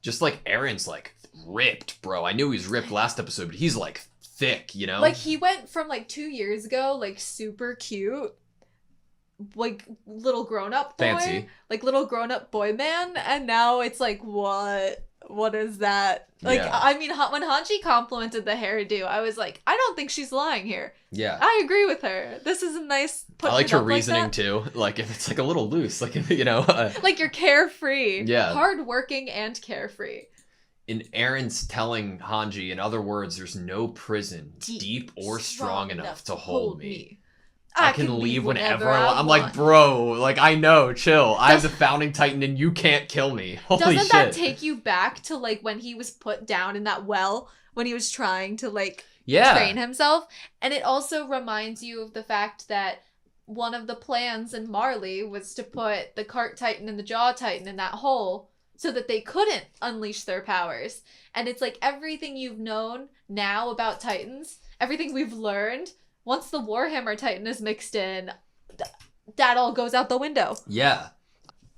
just like Aaron's like ripped, bro. I knew he was ripped last episode, but he's like thick, you know? Like he went from like 2 years ago, like super cute, like little grown-up boy. Fancy. Like little grown-up boy man, and now it's like, what is that? Like, Yeah. I mean, when Hanji complimented the hairdo, I was like, I don't think she's lying here. Yeah. I agree with her. This is a nice I liked her reasoning too. Like if it's like a little loose, like, you know. Like you're carefree. Yeah. Hardworking and carefree. And Aaron's telling Hanji, in other words, there's no prison deep or strong enough to hold me. I can leave whenever I want. I'm like, bro, like, I know, chill. I'm the founding titan and you can't kill me. Holy shit. Doesn't that take you back to, like, when he was put down in that well, when he was trying to, like, train himself? And it also reminds you of the fact that one of the plans in Marley was to put the Cart Titan and the Jaw Titan in that hole so that they couldn't unleash their powers. And it's like everything you've known now about Titans, everything we've learned, once the Warhammer Titan is mixed in, that all goes out the window. Yeah.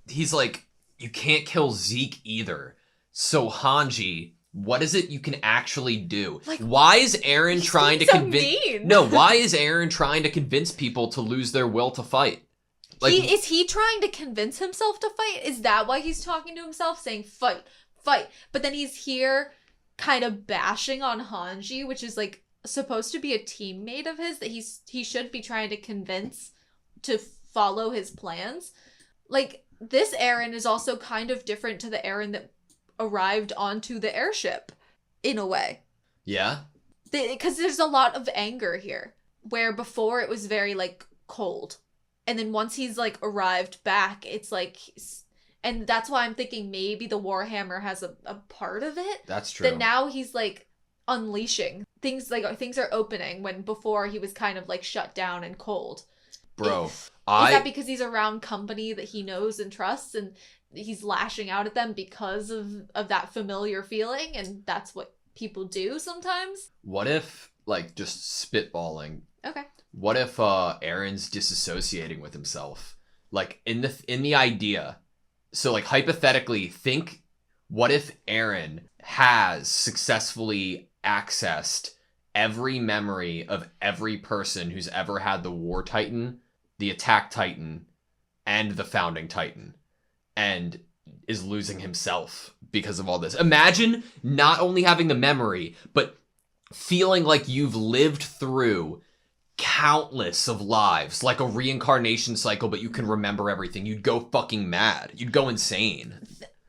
He's like, you can't kill Zeke either. So Hanji, what is it you can actually do? Like, why is Aaron trying to convince... No, why is Aaron trying to convince people to lose their will to fight? Like, is he trying to convince himself to fight? Is that why he's talking to himself, saying, fight, fight? But then he's here kind of bashing on Hanji, which is like supposed to be a teammate of his that he should be trying to convince to follow his plans. Like, this Aaron is also kind of different to the Aaron that arrived onto the airship, in a way. Yeah? Because there's a lot of anger here, where before it was very, like, cold. And then once he's, like, arrived back, it's like... And that's why I'm thinking maybe the Warhammer has a part of it. That's true. That now he's, like, unleashing. Things are opening, when before he was kind of, like, shut down and cold. Bro, Is that because he's around company that he knows and trusts, and he's lashing out at them because of that familiar feeling, and that's what people do sometimes? What if, like, just spitballing... Okay. What if Aaron's disassociating with himself? Like, in the idea. So, like, hypothetically, think, what if Aaron has successfully accessed every memory of every person who's ever had the War Titan, the Attack Titan, and the Founding Titan, and is losing himself because of all this? Imagine not only having the memory, but feeling like you've lived through countless of lives, like a reincarnation cycle, but you can remember everything. You'd go fucking mad. You'd go insane.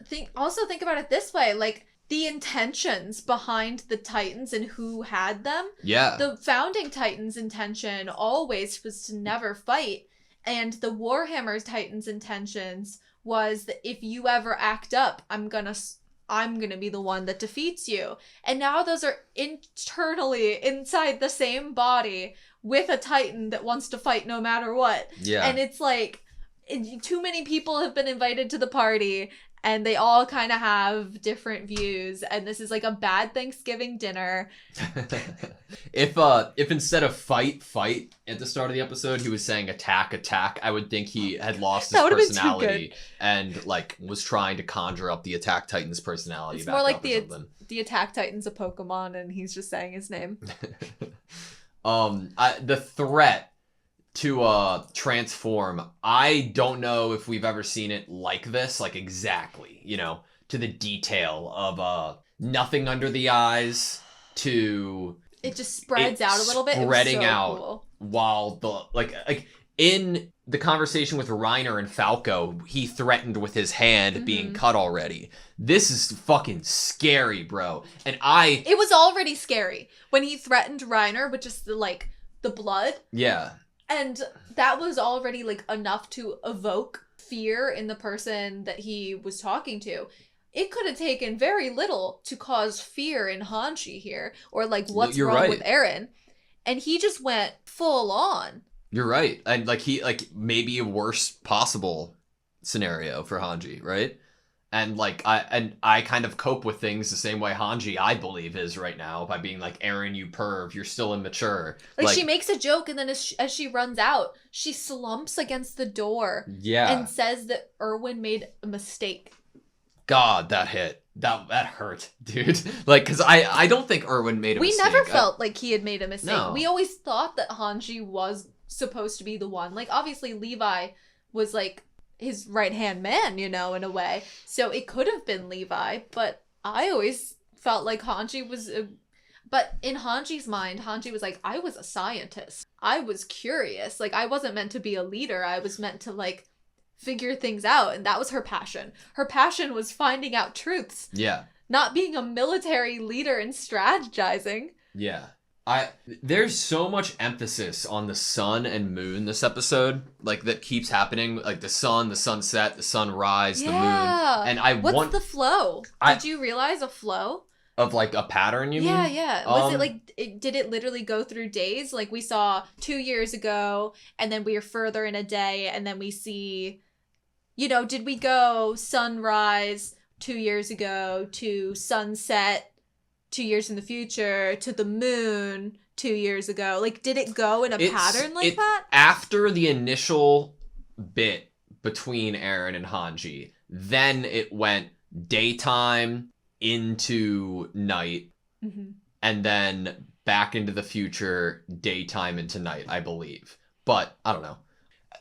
Think about it this way, like, the intentions behind the Titans and who had them. Yeah. The Founding Titans' intention always was to never fight, and the Warhammer Titans' intentions was that if you ever act up, I'm gonna be the one that defeats you. And now those are internally inside the same body with a Titan that wants to fight no matter what. Yeah. And it's like, too many people have been invited to the party, and they all kind of have different views, and this is like a bad Thanksgiving dinner. If instead of fight at the start of the episode, he was saying attack, I would think he had lost his personality and, like, was trying to conjure up the Attack Titan's personality. It's more like the Attack Titan's a Pokemon, and he's just saying his name. The threat to transform, I don't know if we've ever seen it like this, like exactly, you know, to the detail of nothing under the eyes to it just spreads out a little bit. Spreading out cool. While the like in the conversation with Reiner and Falco, he threatened with his hand being cut already. This is fucking scary, bro. And it was already scary when he threatened Reiner with just the blood. Yeah. And that was already, like, enough to evoke fear in the person that he was talking to. It could have taken very little to cause fear in Hanji here, or, like, what's wrong with Eren. And he just went full on. You're right. And, like, maybe a worst possible scenario for Hanji, right? And, like, I kind of cope with things the same way Hanji, I believe, is right now, by being like, Eren, you perv, you're still immature. Like, she makes a joke, and then as she runs out, she slumps against the door. Yeah. And says that Erwin made a mistake. God, that hit. that hurt, dude. Like, because I don't think Erwin made a mistake. We never felt like he had made a mistake. No. We always thought that Hanji was supposed to be the one. Like, obviously, Levi was, like, his right-hand man, you know, in a way. So it could have been Levi, but I always felt like Hanji was... But in Hanji's mind, Hanji was like, I was a scientist. I was curious. Like, I wasn't meant to be a leader. I was meant to, like, figure things out. And that was her passion. Her passion was finding out truths. Yeah. Not being a military leader and strategizing. Yeah. There's so much emphasis on the sun and moon this episode, like, that keeps happening, like the sun, the sunset, the sunrise, the moon. And what's the flow? Did you realize a flow? Of, like, a pattern, you mean? Yeah. Was it, like, did it literally go through days? Like, we saw 2 years ago, and then we are further in a day, and then we see, you know, did we go sunrise 2 years ago to sunset 2 years in the future to the moon 2 years ago? Like, did it go in a pattern like that? After the initial bit between Eren and Hanji, then it went daytime into night, and then back into the future, daytime into night, I believe. But I don't know.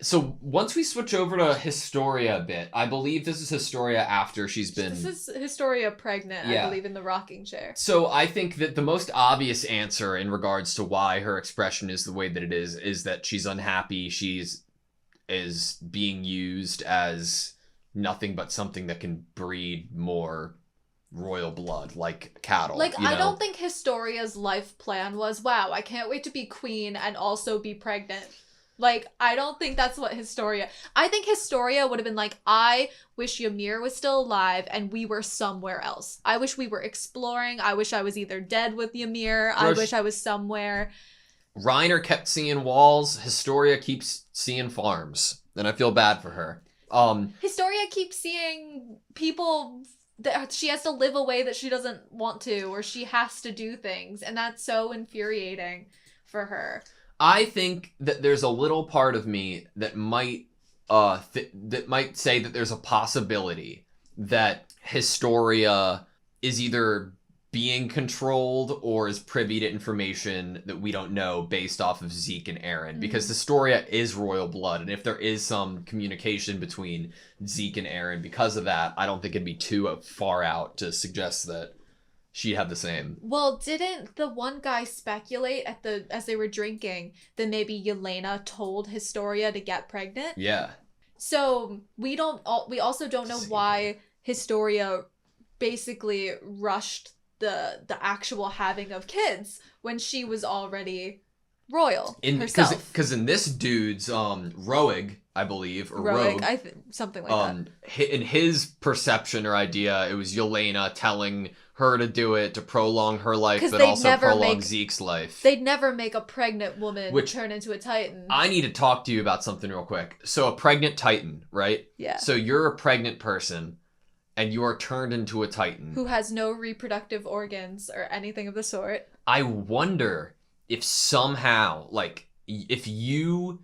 So once we switch over to Historia a bit, I believe this is Historia after she's been... This is Historia pregnant, I believe, in the rocking chair. So I think that the most obvious answer in regards to why her expression is the way that it is that she's unhappy. Is being used as nothing but something that can breed more royal blood, like cattle. Like, I don't think Historia's life plan was, wow, I can't wait to be queen and also be pregnant. Like, I don't think that's what Historia... I think Historia would have been like, I wish Ymir was still alive and we were somewhere else. I wish we were exploring. I wish I was either dead with Ymir. I wish I was somewhere. Reiner kept seeing walls. Historia keeps seeing farms. And I feel bad for her. Historia keeps seeing people that she has to live a way that she doesn't want to, or she has to do things. And that's so infuriating for her. I think that there's a little part of me that might say that there's a possibility that Historia is either being controlled or is privy to information that we don't know based off of Zeke and Eren. Because Historia is royal blood, and if there is some communication between Zeke and Eren because of that, I don't think it'd be too far out to suggest that she'd have the same. Well, didn't the one guy speculate as they were drinking that maybe Yelena told Historia to get pregnant? Yeah. So we also don't know why Historia basically rushed the actual having of kids when she was already royal herself. Because in this dude's Roeg, I believe, or Roeg, something like that. In his perception or idea, it was Yelena telling her to do it to prolong her life, but also prolong Zeke's life. They'd never make a pregnant woman turn into a Titan. I need to talk to you about something real quick. So a pregnant Titan, right? Yeah. So you're a pregnant person, and you are turned into a Titan. Who has no reproductive organs or anything of the sort. I wonder if somehow, like, if you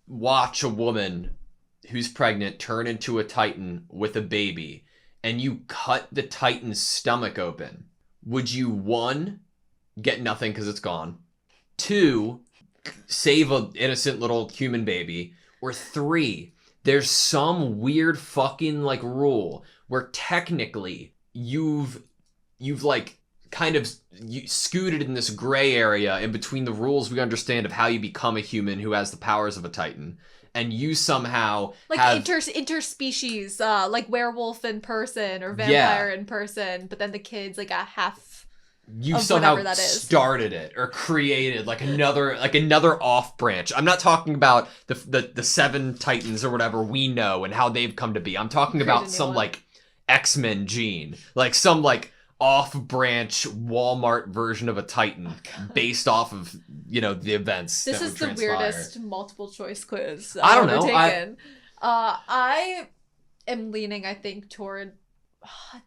watch a woman who's pregnant turn into a Titan with a baby, and you cut the Titan's stomach open, would you, 1, get nothing because it's gone, 2, save an innocent little human baby, or 3, there's some weird fucking, like, rule where technically you've like, kind of scooted in this gray area in between the rules we understand of how you become a human who has the powers of a Titan, and you somehow like have... interspecies, like werewolf in person or vampire in person, but then the kid's like a half. You somehow started it or created like another off branch. I'm not talking about the 7 Titans or whatever we know and how they've come to be. I'm talking about some like X-Men gene, like some like off-branch Walmart version of a Titan based off of, you know, the events. This is the weirdest multiple choice quiz I don't know. I am leaning, I think, toward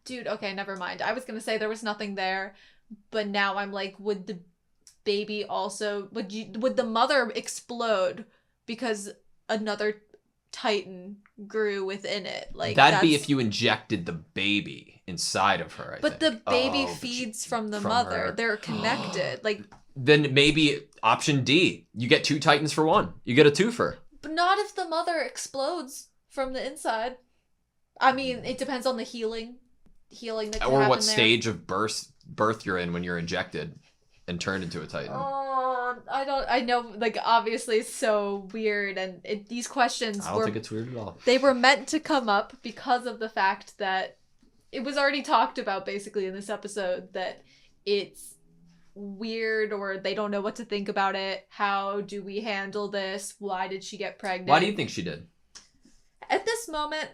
dude, okay, never mind. I was gonna say there was nothing there, but now I'm like, would the baby also would the mother explode because another Titan grew within it. Like that'd be if you injected the baby inside of her. But the baby feeds from the mother. Her. They're connected. Like then maybe option D. You get 2 Titans for 1. You get a twofer. But not if the mother explodes from the inside. I mean, it depends on the healing that can or what there. Stage of birth you're in when you're injected and turned into a Titan. I know, like, obviously it's so weird, and these questions I don't think it's weird at all. They were meant to come up because of the fact that it was already talked about basically in this episode that it's weird, or they don't know what to think about it. How do we handle this? Why did she get pregnant? Why do you think she did? At this moment,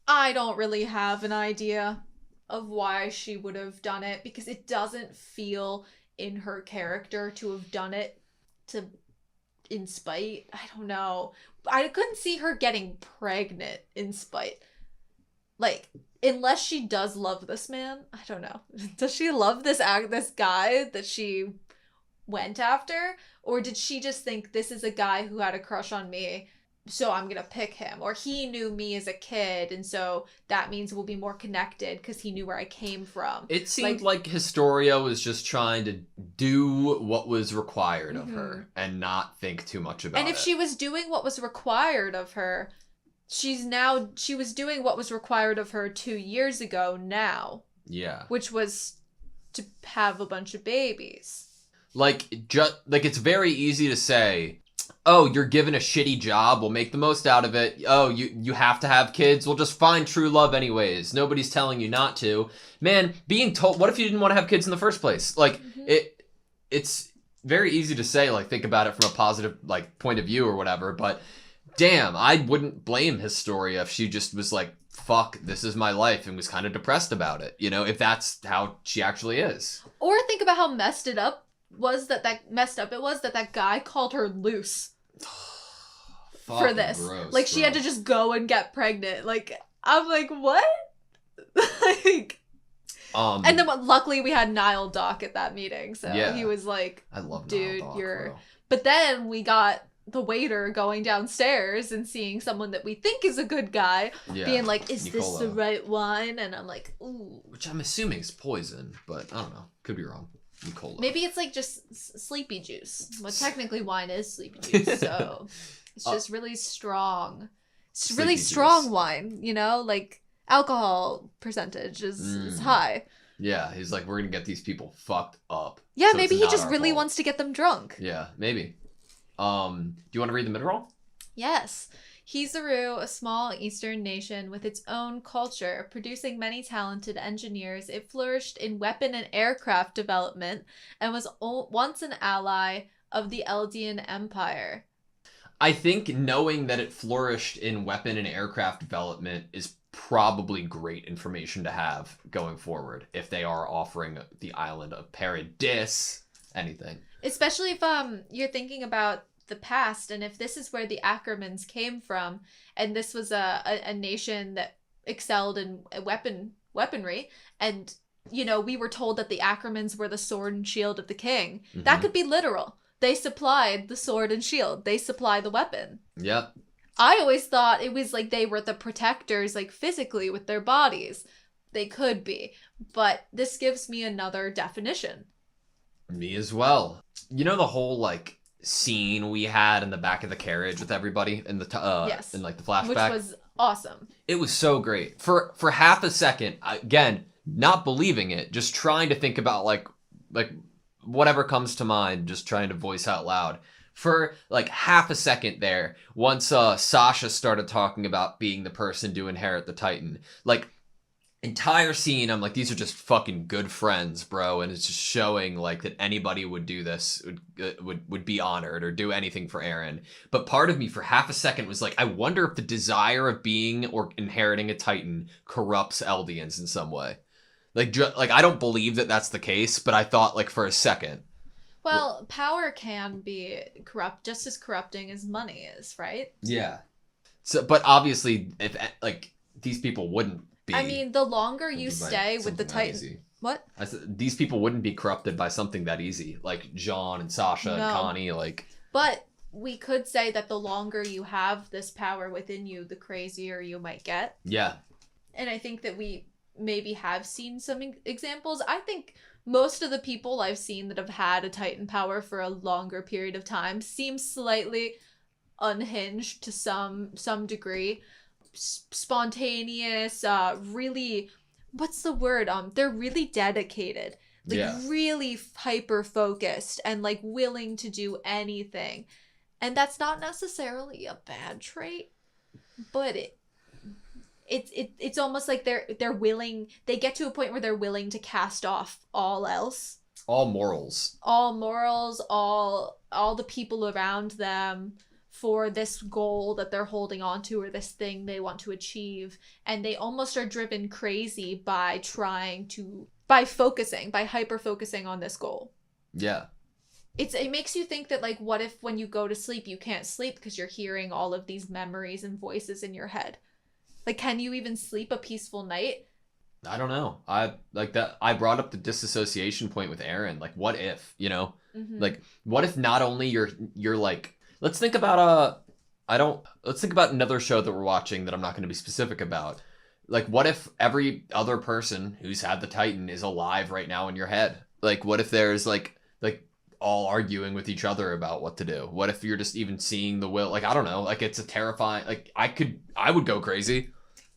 I don't really have an idea of why she would have done it, because it doesn't feel in her character to have done it in spite. I don't know. I couldn't see her getting pregnant in spite. Like, unless she does love this man. I don't know. Does she love this guy that she went after? Or did she just think, this is a guy who had a crush on me, so I'm gonna pick him? Or he knew me as a kid, and so that means we'll be more connected because he knew where I came from. It seemed like Historia was just trying to do what was required of her and not think too much about it. And if she was doing what was required of her, she was doing what was required of her 2 years ago now. Yeah. Which was to have a bunch of babies. Like it's very easy to say, oh, you're given a shitty job, we'll make the most out of it. Oh, you have to have kids, we'll just find true love anyways. Nobody's telling you not to. Man, being told, what if you didn't want to have kids in the first place? Like, it's very easy to say, like, think about it from a positive, like, point of view or whatever, but damn, I wouldn't blame Historia if she just was like, fuck, this is my life, and was kind of depressed about it, you know, if that's how she actually is. Or think about how messed up it was that guy called her loose. For this. Gross, like, she had to just go and get pregnant. Like, I'm like, what? Like, and then luckily we had Nile Doc at that meeting, so he was like, I love dude, Nile Doc, you're bro. But then we got the waiter going downstairs and seeing someone that we think is a good guy, being like, is this the right one? And I'm like, ooh. Which I'm assuming is poison, but I don't know. Could be wrong. Nicola. Maybe it's like just sleepy juice. Well, technically wine is sleepy juice, so it's just really strong. It's really strong wine, you know? Like, alcohol percentage is high. Yeah, he's like, we're gonna get these people fucked up. Yeah, so maybe he just really wants to get them drunk. Yeah, maybe. Do you want to read the mid-roll? Yes. Hizaru, a small eastern nation with its own culture, producing many talented engineers, it flourished in weapon and aircraft development and was once an ally of the Eldian Empire. I think knowing that it flourished in weapon and aircraft development is probably great information to have going forward if they are offering the island of Paradis anything. Especially if you're thinking about the past, and if this is where the Ackermans came from, and this was a nation that excelled in weaponry, and, you know, we were told that the Ackermans were the sword and shield of the king. Mm-hmm. That could be literal. They supplied the sword and shield. They supply the weapon. Yep. I always thought it was like they were the protectors, like, physically with their bodies. They could be. But this gives me another definition. Me as well. You know the whole, like, scene we had in the back of the carriage with everybody in the yes. in, like, the flashback? Which was awesome. It was so great. For half a second, again, not believing it, just trying to think about, like whatever comes to mind, just trying to voice out loud. For, like, half a second there, once Sasha started talking about being the person to inherit the Titan, like, entire scene, I'm like, these are just fucking good friends, bro, and it's just showing, like, that anybody would do this, would be honored or do anything for Eren. But part of me, for half a second, was like, I wonder if the desire of being or inheriting a Titan corrupts Eldians in some way. Like, I don't believe that that's the case, but I thought, like, for a second. Well, power can be corrupt, just as corrupting as money is, right? Yeah. So, but obviously, if, like, these people wouldn't be... I mean, the longer you stay with the Titan... What? I said, these people wouldn't be corrupted by something that easy. Like, Jean and Sasha and Connie, like... But we could say that the longer you have this power within you, the crazier you might get. Yeah. And I think that we maybe have seen some examples. I think most of the people I've seen that have had a Titan power for a longer period of time seem slightly unhinged to some degree. Spontaneous, really, what's the word? They're really dedicated. Like, really hyper-focused and, like, willing to do anything. And that's not necessarily a bad trait, but it's almost like they're willing, they get to a point where they're willing to cast off all else. All morals, all the people around them for this goal that they're holding on to or this thing they want to achieve. And they almost are driven crazy by hyper-focusing on this goal. Yeah. It makes you think that, like, what if when you go to sleep, you can't sleep because you're hearing all of these memories and voices in your head? Like, can you even sleep a peaceful night? I don't know. I brought up the disassociation point with Eren. Like, what if, you know? Mm-hmm. Like, what if not only you're like, let's think about another show that we're watching that I'm not going to be specific about. Like, what if every other person who's had the Titan is alive right now in your head? Like, what if there's like all arguing with each other about what to do? What if you're just even seeing the will? Like, I don't know. Like, it's a terrifying, like, I would go crazy.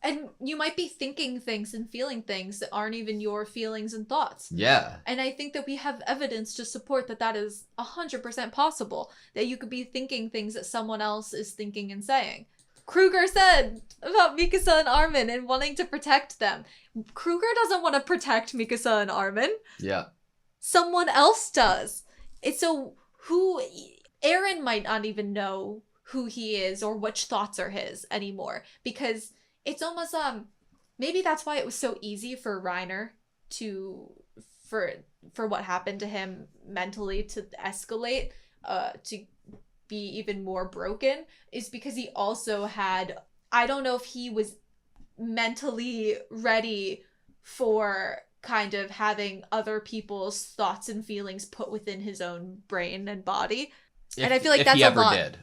And you might be thinking things and feeling things that aren't even your feelings and thoughts. Yeah. And I think that we have evidence to support that is 100% possible. That you could be thinking things that someone else is thinking and saying. Kruger said about Mikasa and Armin and wanting to protect them. Kruger doesn't want to protect Mikasa and Armin. Yeah. Someone else does. It's Eren might not even know who he is or which thoughts are his anymore, because it's almost maybe that's why it was so easy for Reiner for what happened to him mentally to escalate, to be even more broken, is because he also had, I don't know if he was mentally ready for kind of having other people's thoughts and feelings put within his own brain and body. And I feel like that's a lot. Did.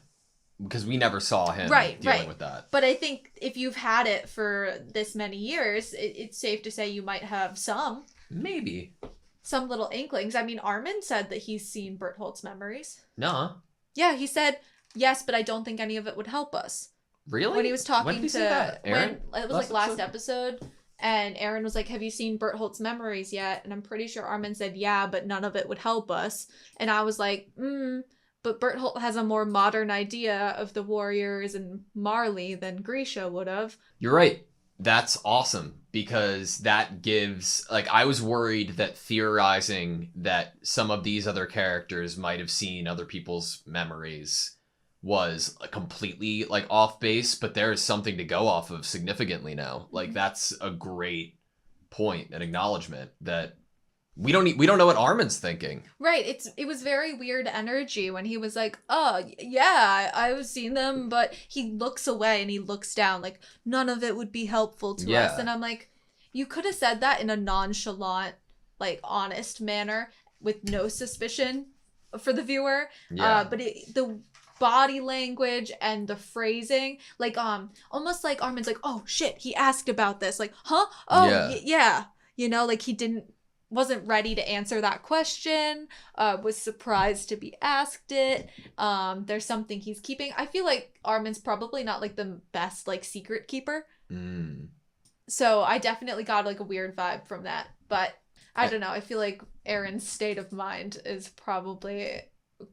Because we never saw him dealing with that. But I think if you've had it for this many years, it's safe to say you might have some. Maybe. Some little inklings. I mean, Armin said that he's seen Bertholdt's memories. No. Yeah, he said, yes, but I don't think any of it would help us. Really? When he was talking when did he say that? Eren? It was last episode. And Eren was like, have you seen Bertholdt's memories yet? And I'm pretty sure Armin said, yeah, but none of it would help us. And I was like, but Bertholdt has a more modern idea of the warriors and Marley than Grisha would have. You're right. That's awesome, because that gives, like, I was worried that theorizing that some of these other characters might have seen other people's memories was completely, like, off base, but there is something to go off of significantly now. Like, that's a great point and acknowledgement that we don't know what Armin's thinking. Right. It was very weird energy when he was like, oh, yeah, I've seen them, but he looks away and he looks down like none of it would be helpful to us. And I'm like, you could have said that in a nonchalant, like, honest manner with no suspicion for the viewer. But the body language and the phrasing, like, almost like Armin's like, oh shit, he asked about this. Like, huh? Oh, yeah. You know, like wasn't ready to answer that question, was surprised to be asked it. There's something he's keeping. I feel like Armin's probably not, like, the best, like, secret keeper. So I definitely got, like, a weird vibe from that. But I don't know. I feel like Eren's state of mind is probably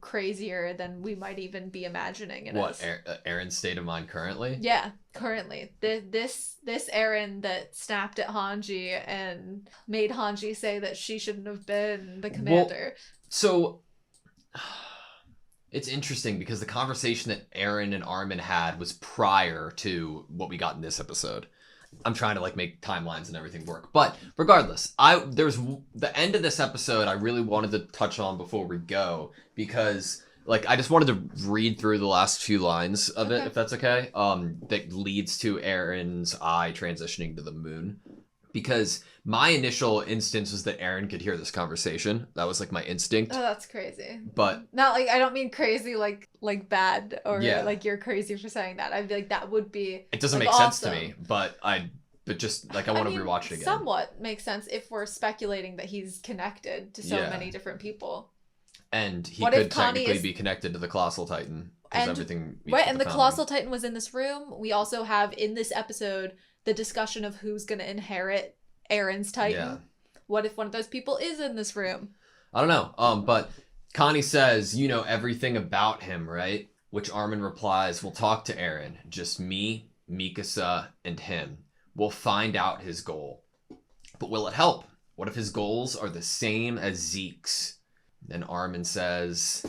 crazier than we might even be imagining it. What, Eren's state of mind currently? Yeah, currently. This Eren that snapped at Hanji and made Hanji say that she shouldn't have been the commander. Well, so it's interesting because the conversation that Eren and Armin had was prior to what we got in this episode. I'm trying to, like, make timelines and everything work. But regardless, there's the end of this episode I really wanted to touch on before we go, because, like, I just wanted to read through the last few lines of it, if that's okay. That leads to Eren's eye transitioning to the moon. Because my initial instance was that Eren could hear this conversation. That was, like, my instinct. Oh, that's crazy. But not, like, I don't mean crazy, like like bad or like you're crazy for saying that. I'd be like, that would be. It doesn't like, make awesome. sense to me, but just like I want to rewatch it again. Somewhat makes sense if we're speculating that he's connected to so many different people. And he could technically be connected to the Colossal Titan. And the Colossal Titan was in this room. We also have in this episode the discussion of who's going to inherit Aaron's Titan. Yeah. What if one of those people is in this room? I don't know. But Connie says, you know everything about him, right? Which Armin replies, we'll talk to Aaron. Just me, Mikasa, and him. We'll find out his goal. But will it help? What if his goals are the same as Zeke's? Then Armin says,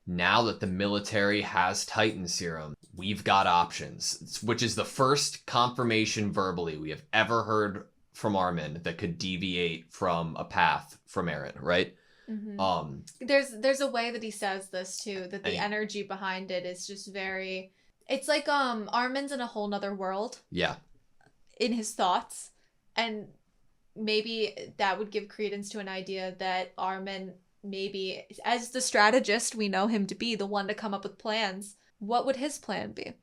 now that the military has Titan serum, we've got options. Which is the first confirmation verbally we have ever heard from Armin that could deviate from a path from Aaron, right? Mm-hmm. There's a way that he says this too, that the energy behind it is just very, it's like Armin's in a whole nother world. Yeah. In his thoughts. And maybe that would give credence to an idea that Armin, maybe as the strategist we know him to be, the one to come up with plans, what would his plan be?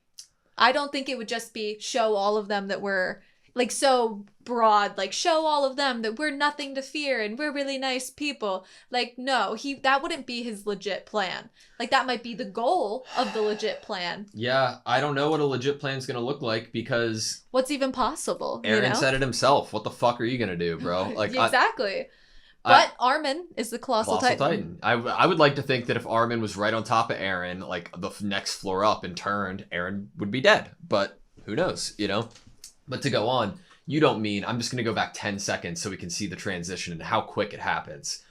I don't think it would just be show all of them that we're like so broad, like show all of them that we're nothing to fear and we're really nice people. Like, no, that wouldn't be his legit plan. Like, that might be the goal of the legit plan. Yeah, I don't know what a legit plan's gonna look like because what's even possible? Aaron said it himself. What the fuck are you gonna do, bro? Like, exactly. But Armin is the Colossal Titan. I would like to think that if Armin was right on top of Aaron, like the next floor up and turned, Aaron would be dead. But who knows, you know? But to go on, you don't mean, I'm just going to go back 10 seconds so we can see the transition and how quick it happens.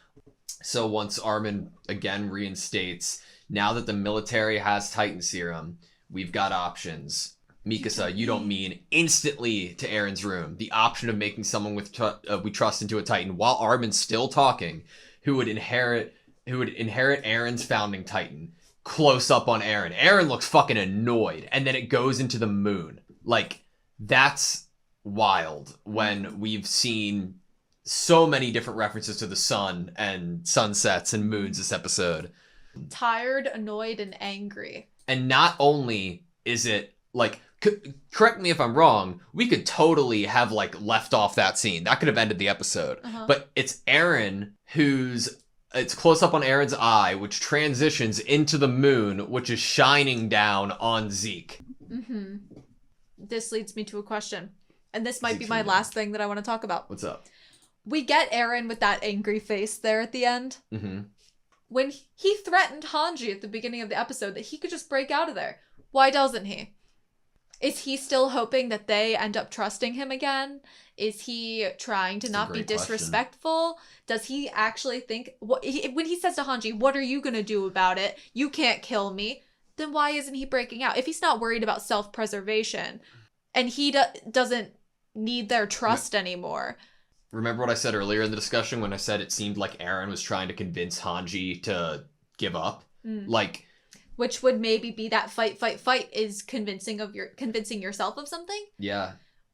So once Armin again reinstates, now that the military has Titan serum, we've got options. Mikasa, you don't mean instantly to Aaron's room. The option of making someone we trust into a Titan while Armin's still talking, who would inherit Aaron's founding Titan. Close up on Aaron. Aaron looks fucking annoyed, and then it goes into the moon. Like, that's wild when we've seen so many different references to the sun and sunsets and moons this episode. Tired, annoyed, and angry. And not only is it like, correct me if I'm wrong, we could totally have like left off that scene. That could have ended the episode. But it's Aaron it's close up on Aaron's eye, which transitions into the moon, which is shining down on Zeke. Mm-hmm. This leads me to a question. And this might be my last thing that I want to talk about. What's up? We get Aaron with that angry face there at the end. Mm-hmm. When he threatened Hanji at the beginning of the episode that he could just break out of there. Why doesn't he? Is he still hoping that they end up trusting him again? Is he trying to not be disrespectful? Does he actually think... when he says to Hanji, what are you going to do about it? You can't kill me. Then why isn't he breaking out? If he's not worried about self-preservation and he doesn't need their trust anymore. Remember what I said earlier in the discussion when I said it seemed like Aaron was trying to convince Hanji to give up? Like... Which would maybe be that fight is convincing yourself of something. Yeah.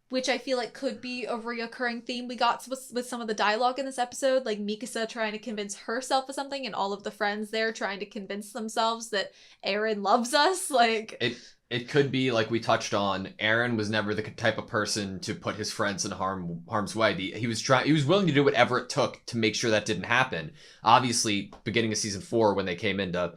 Which I feel like could be a reoccurring theme we got with some of the dialogue in this episode. Like Mikasa trying to convince herself of something and all of the friends there trying to convince themselves that Aaron loves us. Like it could be like we touched on. Aaron was never the type of person to put his friends in harm's way. He was willing to do whatever it took to make sure that didn't happen. Obviously, beginning of season 4 when they came into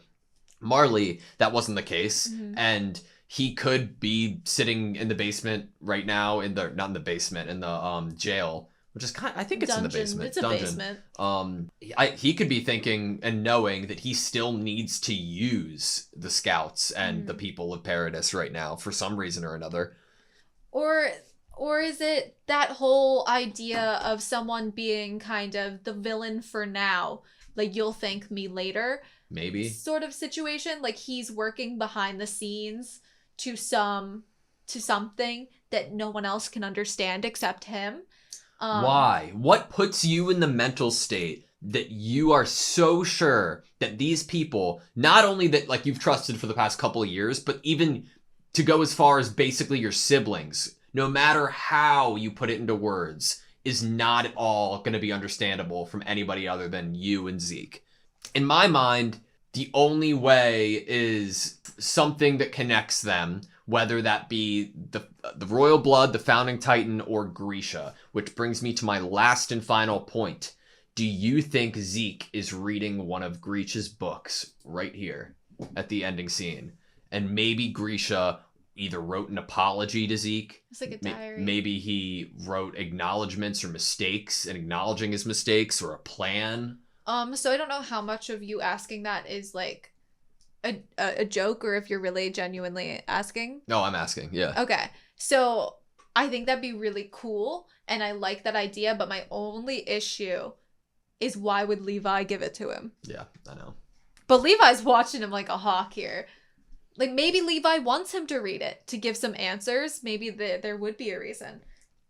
Marley, that wasn't the case. And he could be sitting in the basement right now in the jail, which is I think it's dungeon. In the basement. It's a basement. He could be thinking and knowing that he still needs to use the scouts and the people of Paradis right now for some reason or another. Or is it that whole idea of someone being kind of the villain for now? Like, you'll thank me later. Maybe. Sort of situation. Like, he's working behind the scenes to something that no one else can understand except him. Why? What puts you in the mental state that you are so sure that these people, not only that like you've trusted for the past couple of years, but even to go as far as basically your siblings, no matter how you put it into words, is not at all going to be understandable from anybody other than you and Zeke. In my mind, the only way is something that connects them, whether that be the royal blood, the founding titan, or Grisha. Which brings me to my last and final point. Do you think Zeke is reading one of Grisha's books right here at the ending scene? And maybe Grisha either wrote an apology to Zeke. It's like a diary. Maybe he wrote acknowledgments or mistakes and acknowledging his mistakes, or a plan. So I don't know how much of you asking that is like a joke, or if you're really genuinely asking. No, I'm asking. Yeah. Okay. So I think that'd be really cool, and I like that idea, but my only issue is why would Levi give it to him? Yeah, I know. But Levi's watching him like a hawk here. Like, maybe Levi wants him to read it to give some answers. Maybe there would be a reason.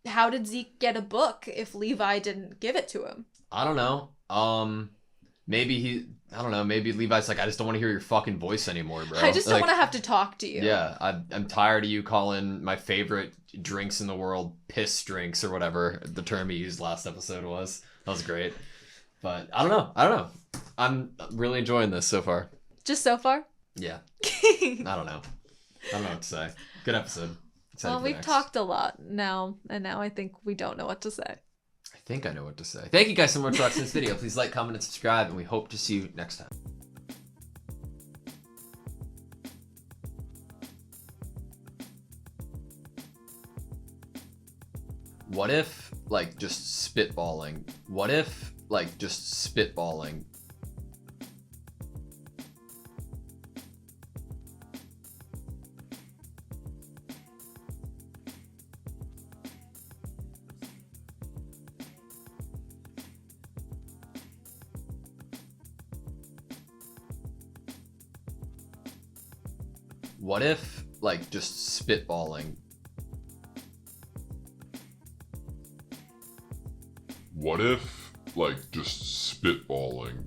How did Zeke get a book if Levi didn't give it to him? I don't know. Maybe maybe Levi's like, I just don't want to hear your fucking voice anymore, bro. I just don't want to have to talk to you. Yeah, I'm tired of you calling my favorite drinks in the world piss drinks, or whatever the term he used last episode was. That was great. But I don't know. I'm really enjoying this so far. Just so far? Yeah. I don't know what to say. Good episode. Well, we've talked a lot now, and now I think we don't know what to say. I think I know what to say. Thank you guys so much for watching this video. Please like, comment, and subscribe, and we hope to see you next time. What if, like, just spitballing? What if, like, just spitballing? What if, like, just spitballing? What if, like, just spitballing?